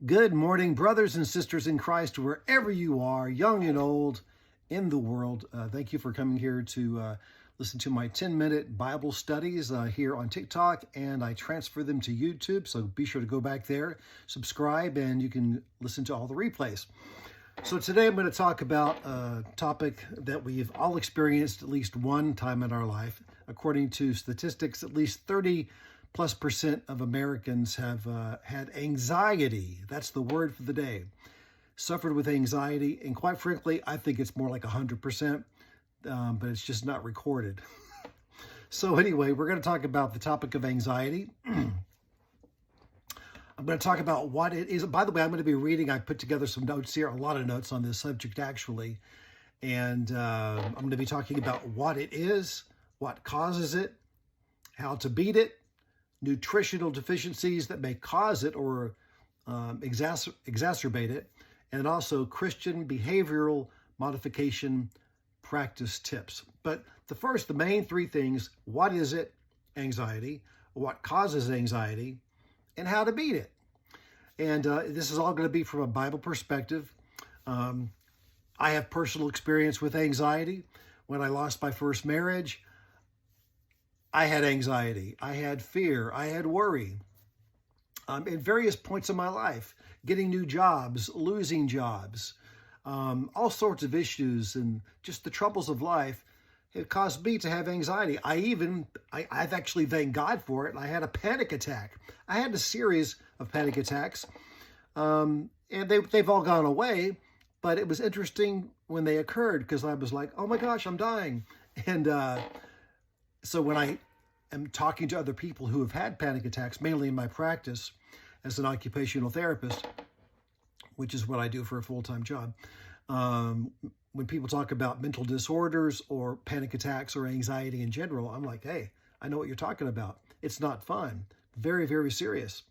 Good morning, brothers and sisters in Christ, wherever you are, young and old in the world. Thank you for coming here to listen to my 10-minute Bible studies here on TikTok, and I transfer them to YouTube. So be sure to go back there, subscribe, and you can listen to all the replays. So today I'm going to talk about a topic that we've all experienced at least one time in our life. According to statistics, at least 30+% of Americans have had anxiety. That's the word for the day. Suffered with anxiety, and quite frankly, I think it's more like 100%, but it's just not recorded. So anyway, we're going to talk about the topic of anxiety. I'm going to talk about what it is. By the way, I'm going to be reading. I put together some notes here, a lot of notes on this subject actually, and I'm going to be talking about what it is, what causes it, how to beat it, nutritional deficiencies that may cause it or exacerbate it, and also Christian behavioral modification practice tips. But the main three things: what is it, anxiety, what causes anxiety, and how to beat it. And this is all going to be from a Bible perspective. I have personal experience with anxiety. When I lost my first marriage, I had anxiety, I had fear, I had worry. At various points in my life, getting new jobs, losing jobs, all sorts of issues, and just the troubles of life, it caused me to have anxiety. I've actually thanked God for it. I had a panic attack. I had a series of panic attacks, and they've all gone away, but it was interesting when they occurred because I was like, oh my gosh, I'm dying. And so when I am talking to other people who have had panic attacks, mainly in my practice as an occupational therapist, which is what I do for a full-time job, when people talk about mental disorders or panic attacks or anxiety in general, I'm like, hey, I know what you're talking about. It's not fun. Very, very serious.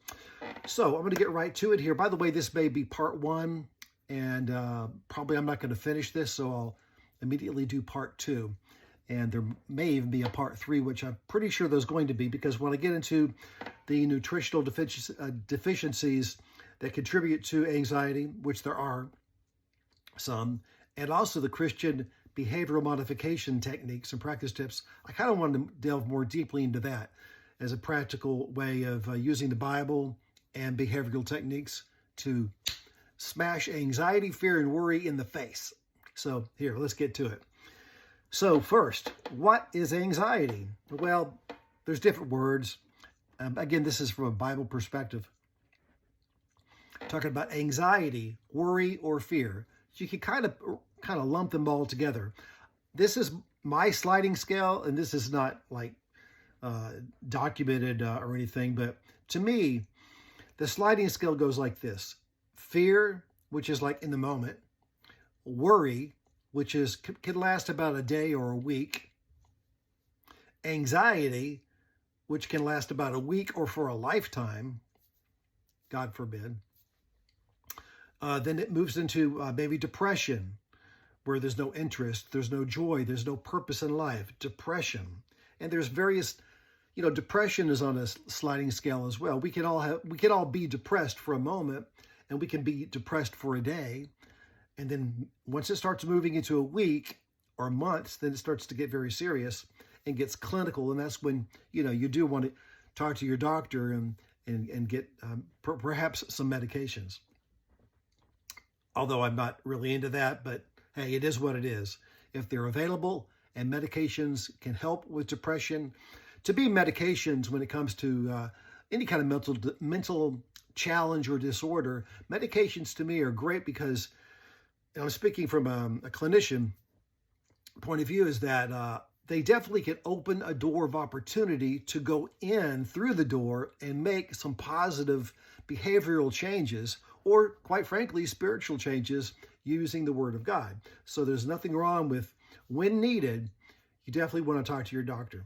So I'm going to get right to it here. By the way, this may be part one, and probably I'm not going to finish this, so I'll immediately do part two. And there may even be a part three, which I'm pretty sure there's going to be, because when I get into the nutritional deficiencies that contribute to anxiety, which there are some, and also the Christian behavioral modification techniques and practice tips, I kind of want to delve more deeply into that as a practical way of using the Bible and behavioral techniques to smash anxiety, fear, and worry in the face. So here, let's get to it. So first, what is anxiety? Well, there's different words. Again, this is from a Bible perspective. Talking about anxiety, worry, or fear. So you can kind of lump them all together. This is my sliding scale, and this is not like documented or anything, but to me, the sliding scale goes like this: fear, which is like in the moment; worry, which can last about a day or a week; anxiety, which can last about a week or for a lifetime, God forbid. Then it moves into maybe depression, where there's no interest, there's no joy, there's no purpose in life. Depression. And there's various, depression is on a sliding scale as well. We can all be depressed for a moment, and we can be depressed for a day. And then once it starts moving into a week or months, then it starts to get very serious and gets clinical. And that's when, you do want to talk to your doctor and get perhaps some medications. Although I'm not really into that, but hey, it is what it is. If they're available and medications can help with depression, to be medications when it comes to any kind of mental challenge or disorder, medications to me are great because, and I'm speaking from a clinician point of view, is that they definitely can open a door of opportunity to go in through the door and make some positive behavioral changes, or quite frankly, spiritual changes using the Word of God. So there's nothing wrong with, when needed, you definitely want to talk to your doctor.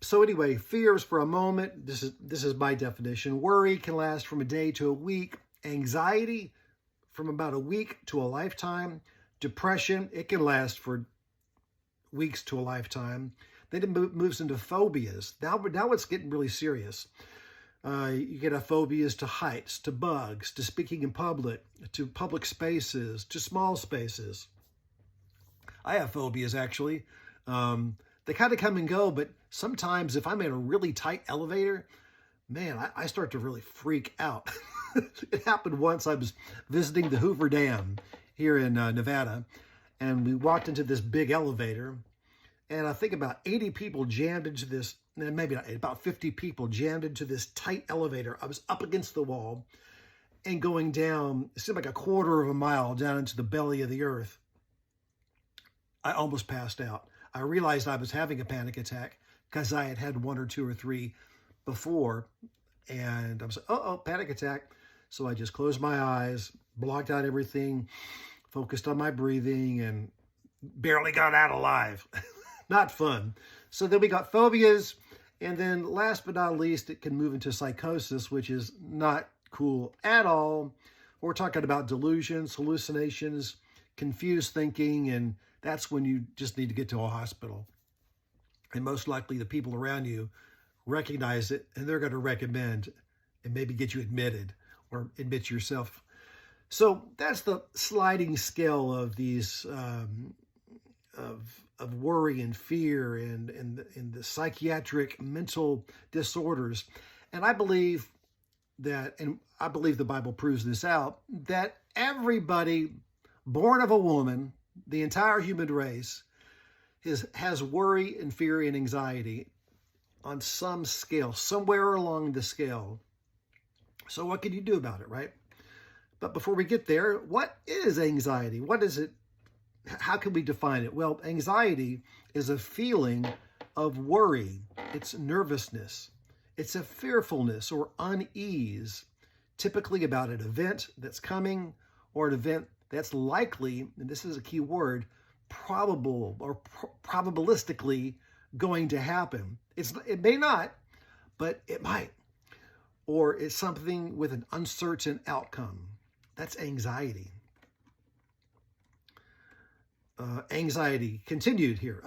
So anyway, fears for a moment. This is my definition. Worry can last from a day to a week. Anxiety from about a week to a lifetime. Depression, it can last for weeks to a lifetime. Then it moves into phobias. Now it's getting really serious. You can have phobias to heights, to bugs, to speaking in public, to public spaces, to small spaces. I have phobias, actually. They kind of come and go, but sometimes if I'm in a really tight elevator, man, I start to really freak out. It happened once. I was visiting the Hoover Dam here in Nevada, and we walked into this big elevator, and I think about 80 people jammed into this, maybe not, about 50 people jammed into this tight elevator. I was up against the wall and going down, it seemed like a quarter of a mile down into the belly of the earth. I almost passed out. I realized I was having a panic attack because I had had one or two or three before, and I was like, uh-oh, panic attack. So I just closed my eyes, blocked out everything, focused on my breathing, and barely got out alive. Not fun. So then we got phobias, and then last but not least, it can move into psychosis, which is not cool at all. We're talking about delusions, hallucinations, confused thinking, and that's when you just need to get to a hospital. And most likely the people around you recognize it, and they're going to recommend and maybe get you admitted or admit yourself. So that's the sliding scale of these of worry and fear and the psychiatric mental disorders. And I believe that, and I believe the Bible proves this out, that everybody born of a woman, the entire human race, has worry and fear and anxiety on some scale, somewhere along the scale. So what can you do about it, right? But before we get there, what is anxiety? What is it? How can we define it? Well, anxiety is a feeling of worry. It's nervousness. It's a fearfulness or unease, typically about an event that's coming or an event that's likely, and this is a key word, probable or probabilistically going to happen. It may not, but it might. Or it's something with an uncertain outcome. That's anxiety. Anxiety continued here.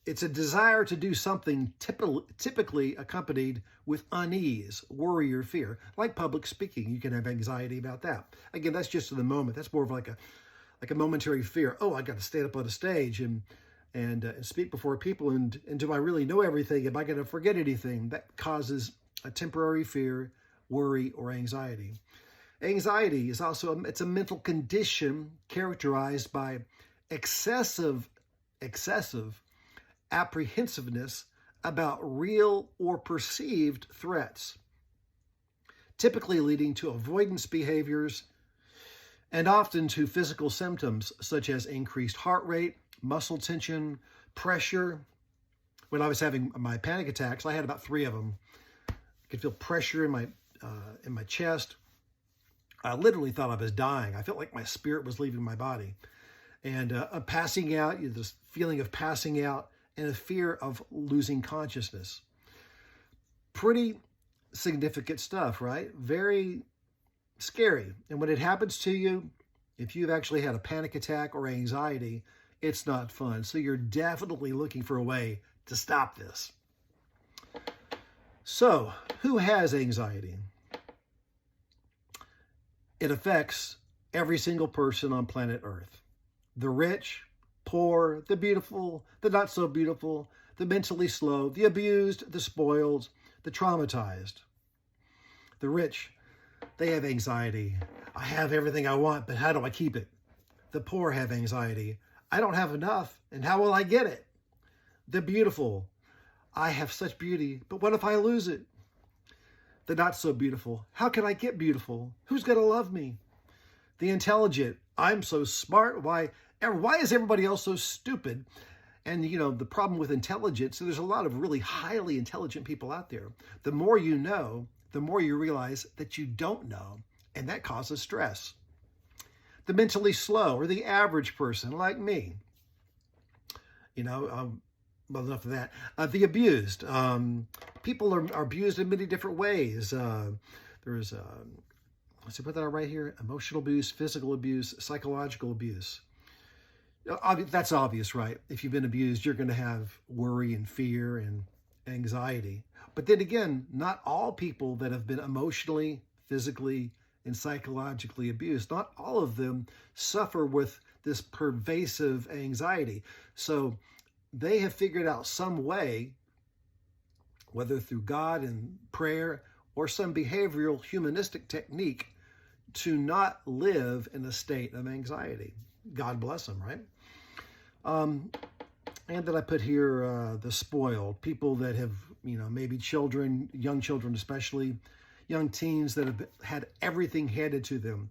It's a desire to do something typically accompanied with unease, worry, or fear. Like public speaking, you can have anxiety about that. Again, that's just in the moment. That's more of like a momentary fear. Oh, I got to stand up on a stage and speak before people. And do I really know everything? Am I going to forget anything? That causes a temporary fear, worry, or anxiety. Anxiety is also it's a mental condition characterized by excessive apprehensiveness about real or perceived threats, typically leading to avoidance behaviors and often to physical symptoms such as increased heart rate, muscle tension, pressure. When I was having my panic attacks, I had about 3 of them. I could feel pressure in my chest. I literally thought I was dying. I felt like my spirit was leaving my body. And passing out, this feeling of passing out, and a fear of losing consciousness. Pretty significant stuff, right? Very scary. And when it happens to you, if you've actually had a panic attack or anxiety, it's not fun. So you're definitely looking for a way to stop this. So, who has anxiety? It affects every single person on planet Earth. The rich, poor, the beautiful, the not so beautiful, the mentally slow, the abused, the spoiled, the traumatized. The rich, they have anxiety. I have everything I want, but how do I keep it? The poor have anxiety. I don't have enough, and how will I get it? The beautiful, I have such beauty, but what if I lose it? The not so beautiful, how can I get beautiful? Who's going to love me? The intelligent, I'm so smart. Why is everybody else so stupid? And, the problem with intelligence, so there's a lot of really highly intelligent people out there. The more you know, the more you realize that you don't know, and that causes stress. The mentally slow, or the average person like me. Well, enough of that. The abused. People are abused in many different ways. There's, let's see, put that right here. Emotional abuse, physical abuse, psychological abuse. That's obvious, right? If you've been abused, you're going to have worry and fear and anxiety. But then again, not all people that have been emotionally, physically, and psychologically abused, not all of them suffer with this pervasive anxiety. So they have figured out some way, whether through God and prayer or some behavioral humanistic technique, to not live in a state of anxiety. God bless them, right? And then I put here the spoiled, people that have, maybe children, young children especially, young teens that have had everything handed to them.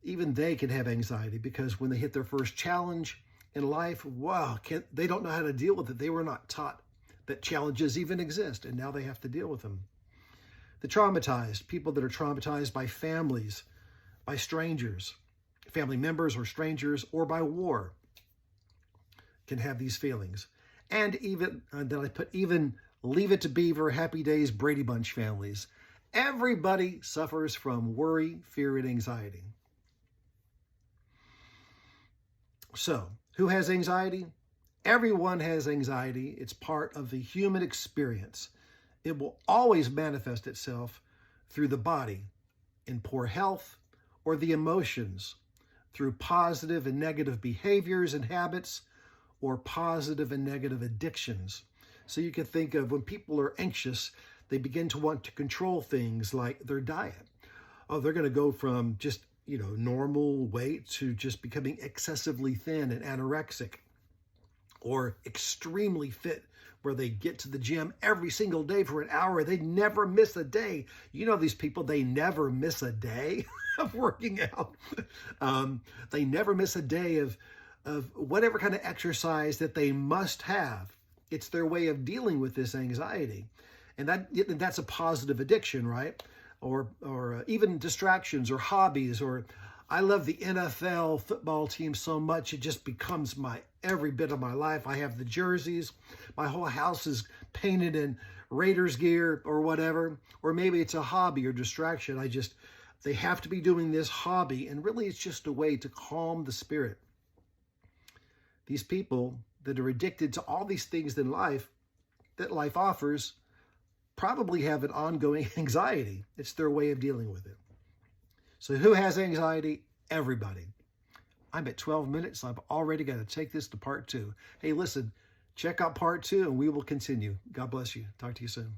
Even they can have anxiety because when they hit their first challenge in life, wow, they don't know how to deal with it. They were not taught that challenges even exist, and now they have to deal with them. The traumatized, people that are traumatized by families, by strangers, family members or strangers, or by war, can have these feelings. And even, then I put even Leave It to Beaver, Happy Days, Brady Bunch families. Everybody suffers from worry, fear, and anxiety. So, who has anxiety? Everyone has anxiety. It's part of the human experience. It will always manifest itself through the body in poor health, or the emotions through positive and negative behaviors and habits, or positive and negative addictions. So you can think of when people are anxious, they begin to want to control things like their diet. Oh, they're going to go from just, normal weight to just becoming excessively thin and anorexic, or extremely fit, where they get to the gym every single day for an hour. They never miss a day. These people, they never miss a day of working out. They never miss a day of whatever kind of exercise that they must have. It's their way of dealing with this anxiety. And that's a positive addiction, right? Or even distractions or hobbies. Or I love the NFL football team so much, it just becomes every bit of my life. I have the jerseys. My whole house is painted in Raiders gear or whatever. Or maybe it's a hobby or distraction. They have to be doing this hobby. And really, it's just a way to calm the spirit. These people that are addicted to all these things in life that life offers probably have an ongoing anxiety. It's their way of dealing with it. So who has anxiety? Everybody. I'm at 12 minutes. I've already got to take this to part 2. Hey, listen, check out part 2 and we will continue. God bless you. Talk to you soon.